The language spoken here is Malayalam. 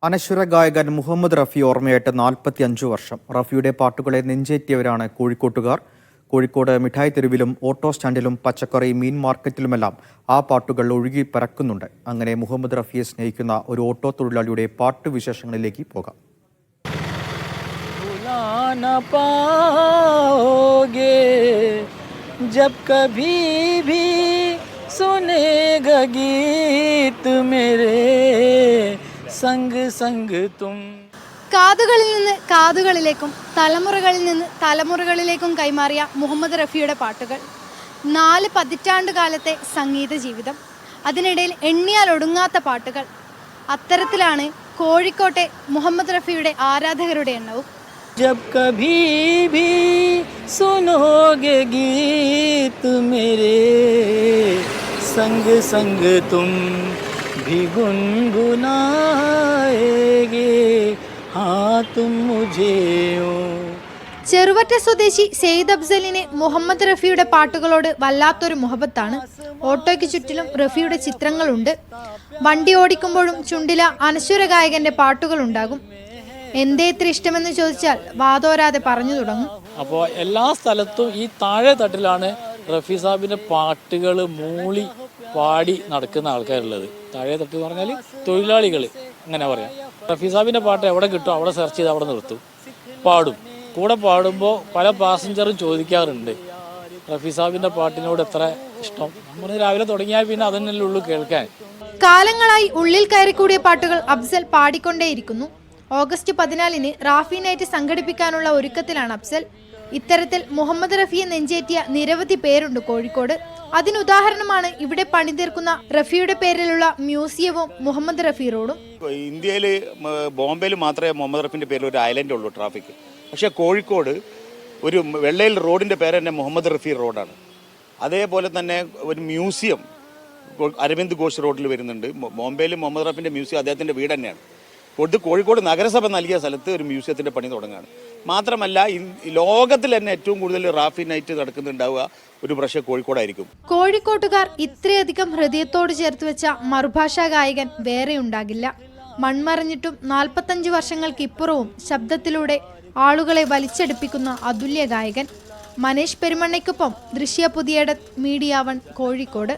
അനശ്വര ഗായകൻ മുഹമ്മദ് റഫി ഓർമ്മയായിട്ട് 45 വർഷം. റഫിയുടെ പാട്ടുകളെ നെഞ്ചേറ്റിയവരാണ് കോഴിക്കോട്ടുകാർ. കോഴിക്കോട് മിഠായി തെരുവിലും ഓട്ടോ സ്റ്റാൻഡിലും പച്ചക്കറി മീൻ മാർക്കറ്റിലുമെല്ലാം ആ പാട്ടുകൾ ഒഴുകി പരക്കുന്നുണ്ട്. അങ്ങനെ മുഹമ്മദ് റഫിയെ സ്നേഹിക്കുന്ന ഒരു ഓട്ടോ തൊഴിലാളിയുടെ പാട്ടുവിശേഷങ്ങളിലേക്ക് പോകാം. കാതുകളിൽ നിന്ന് കാതുകളിലേക്കും തലമുറകളിൽ നിന്ന് തലമുറകളിലേക്കും കൈമാറിയ മുഹമ്മദ് റഫിയുടെ പാട്ടുകൾ 4 പതിറ്റാണ്ട് കാലത്തെ സംഗീത ജീവിതം, അതിനിടയിൽ എണ്ണിയാൽ ഒടുങ്ങാത്ത പാട്ടുകൾ. അത്തരത്തിലാണ് കോഴിക്കോട്ടെ മുഹമ്മദ് റഫിയുടെ ആരാധകരുടെ എണ്ണവും. जब कभी भी सुनोगे गीत मेरे संग संग तुम भी गुनगुनाएगे हाँ तुम मुझे हो. ചെറുവറ്റ സ്വദേശി സെയ്ദ് അഫ്സലിന് മുഹമ്മദ് റഫിയുടെ പാട്ടുകളോട് വല്ലാത്തൊരു മുഹബത്താണ്. ഓട്ടോയ്ക്ക് ചുറ്റിലും റഫിയുടെ ചിത്രങ്ങളുണ്ട്. വണ്ടി ഓടിക്കുമ്പോഴും ചുണ്ടില അനശ്വര ഗായകന്റെ പാട്ടുകൾ ഉണ്ടാകും. എന്തേ ഇത്ര ഇഷ്ടമെന്ന് ചോദിച്ചാൽ വാതോരാതെ പറഞ്ഞു തുടങ്ങും. അപ്പോൾ എല്ലാ സ്ഥലത്തും ഈ താഴെ തട്ടിലാണ് റഫി സാഹിബിന്റെ പാട്ടുകൾ മൂളി പാടി നടക്കുന്ന ആൾക്കാരുള്ളത്. താഴെ തട്ട് എന്ന് പറഞ്ഞാൽ തൊഴിലാളികൾ അങ്ങനെ പറയാം. റഫി സാഹിബിന്റെ പാട്ട് എവിടെ കിട്ടും അവിടെ സെർച്ച് ചെയ്ത് അവിടെ നിർത്തും, പാടും. കൂടെ പാടുമ്പോൾ പല പാസഞ്ചറും ചോദിക്കാറുണ്ട് റഫി സാഹിബിന്റെ പാട്ടിനോട് എത്ര ഇഷ്ടം. നമ്മൾ രാവിലെ തുടങ്ങിയാൽ പിന്നെ അതന്നെയല്ലേ ഉള്ളൂ കേൾക്കാൻ. കാലങ്ങളായി ഉള്ളിൽ കയറിക്കൂടിയ പാട്ടുകൾ അഫ്സൽ പാടിക്കൊണ്ടേയിരിക്കുന്നു. ഓഗസ്റ്റ് 14 റാഫി നൈറ്റ് സംഘടിപ്പിക്കാനുള്ള ഒരുക്കത്തിലാണ് അഫ്സൽ. ഇത്തരത്തിൽ മുഹമ്മദ് റഫിയെ നെഞ്ചേറ്റിയ നിരവധി പേരുണ്ട് കോഴിക്കോട്. അതിനുദാഹരണമാണ് ഇവിടെ പണിതീർക്കുന്ന റഫിയുടെ പേരിലുള്ള മ്യൂസിയവും മുഹമ്മദ് റഫി റോഡും. ഇന്ത്യയിൽ ബോംബെയിൽ മാത്രമേ മുഹമ്മദ് റഫിന്റെ പേരിൽ ഒരു ഐലൻഡ് ഉള്ളൂ ട്രാഫിക്. പക്ഷേ കോഴിക്കോട് ഒരു വെള്ളയിൽ റോഡിന്റെ പേര് തന്നെ മുഹമ്മദ് റഫി റോഡാണ്. അതേപോലെ തന്നെ ഒരു മ്യൂസിയം അരവിന്ദ് ഘോഷ് റോഡിൽ വരുന്നുണ്ട്. ബോംബെയിൽ മുഹമ്മദ് റഫിന്റെ മ്യൂസിയം അദ്ദേഹത്തിന്റെ വീട് തന്നെയാണ്. കോഴിക്കോട് നഗരസഭ നൽകിയ സ്ഥലത്ത് ഒരു മ്യൂസിയത്തിന്റെ പണി തുടങ്ങുകയാണ്. മാത്രമല്ല ലോകത്തിൽ തന്നെ ഏറ്റവും കൂടുതൽ റാഫി നൈറ്റ് നടക്കുന്നുണ്ടാവുക ഒരു പക്ഷേ കോഴിക്കോടായിരിക്കും. കോഴിക്കോട്ടുകാർ ഇത്രയധികം ഹൃദയത്തോട് ചേർത്ത് വെച്ച മറുഭാഷാ ഗായകൻ വേറെ ഉണ്ടാകില്ല. മൺമറഞ്ഞിട്ടും 45 വർഷങ്ങൾക്കിപ്പുറവും ശബ്ദത്തിലൂടെ ആളുകളെ വലിച്ചെടുപ്പിക്കുന്ന അതുല്യ ഗായകൻ. മനേഷ് പെരുമണ്ണയ്ക്കൊപ്പം ദൃശ്യ പുതിയട, മീഡിയ 1 കോഴിക്കോട്.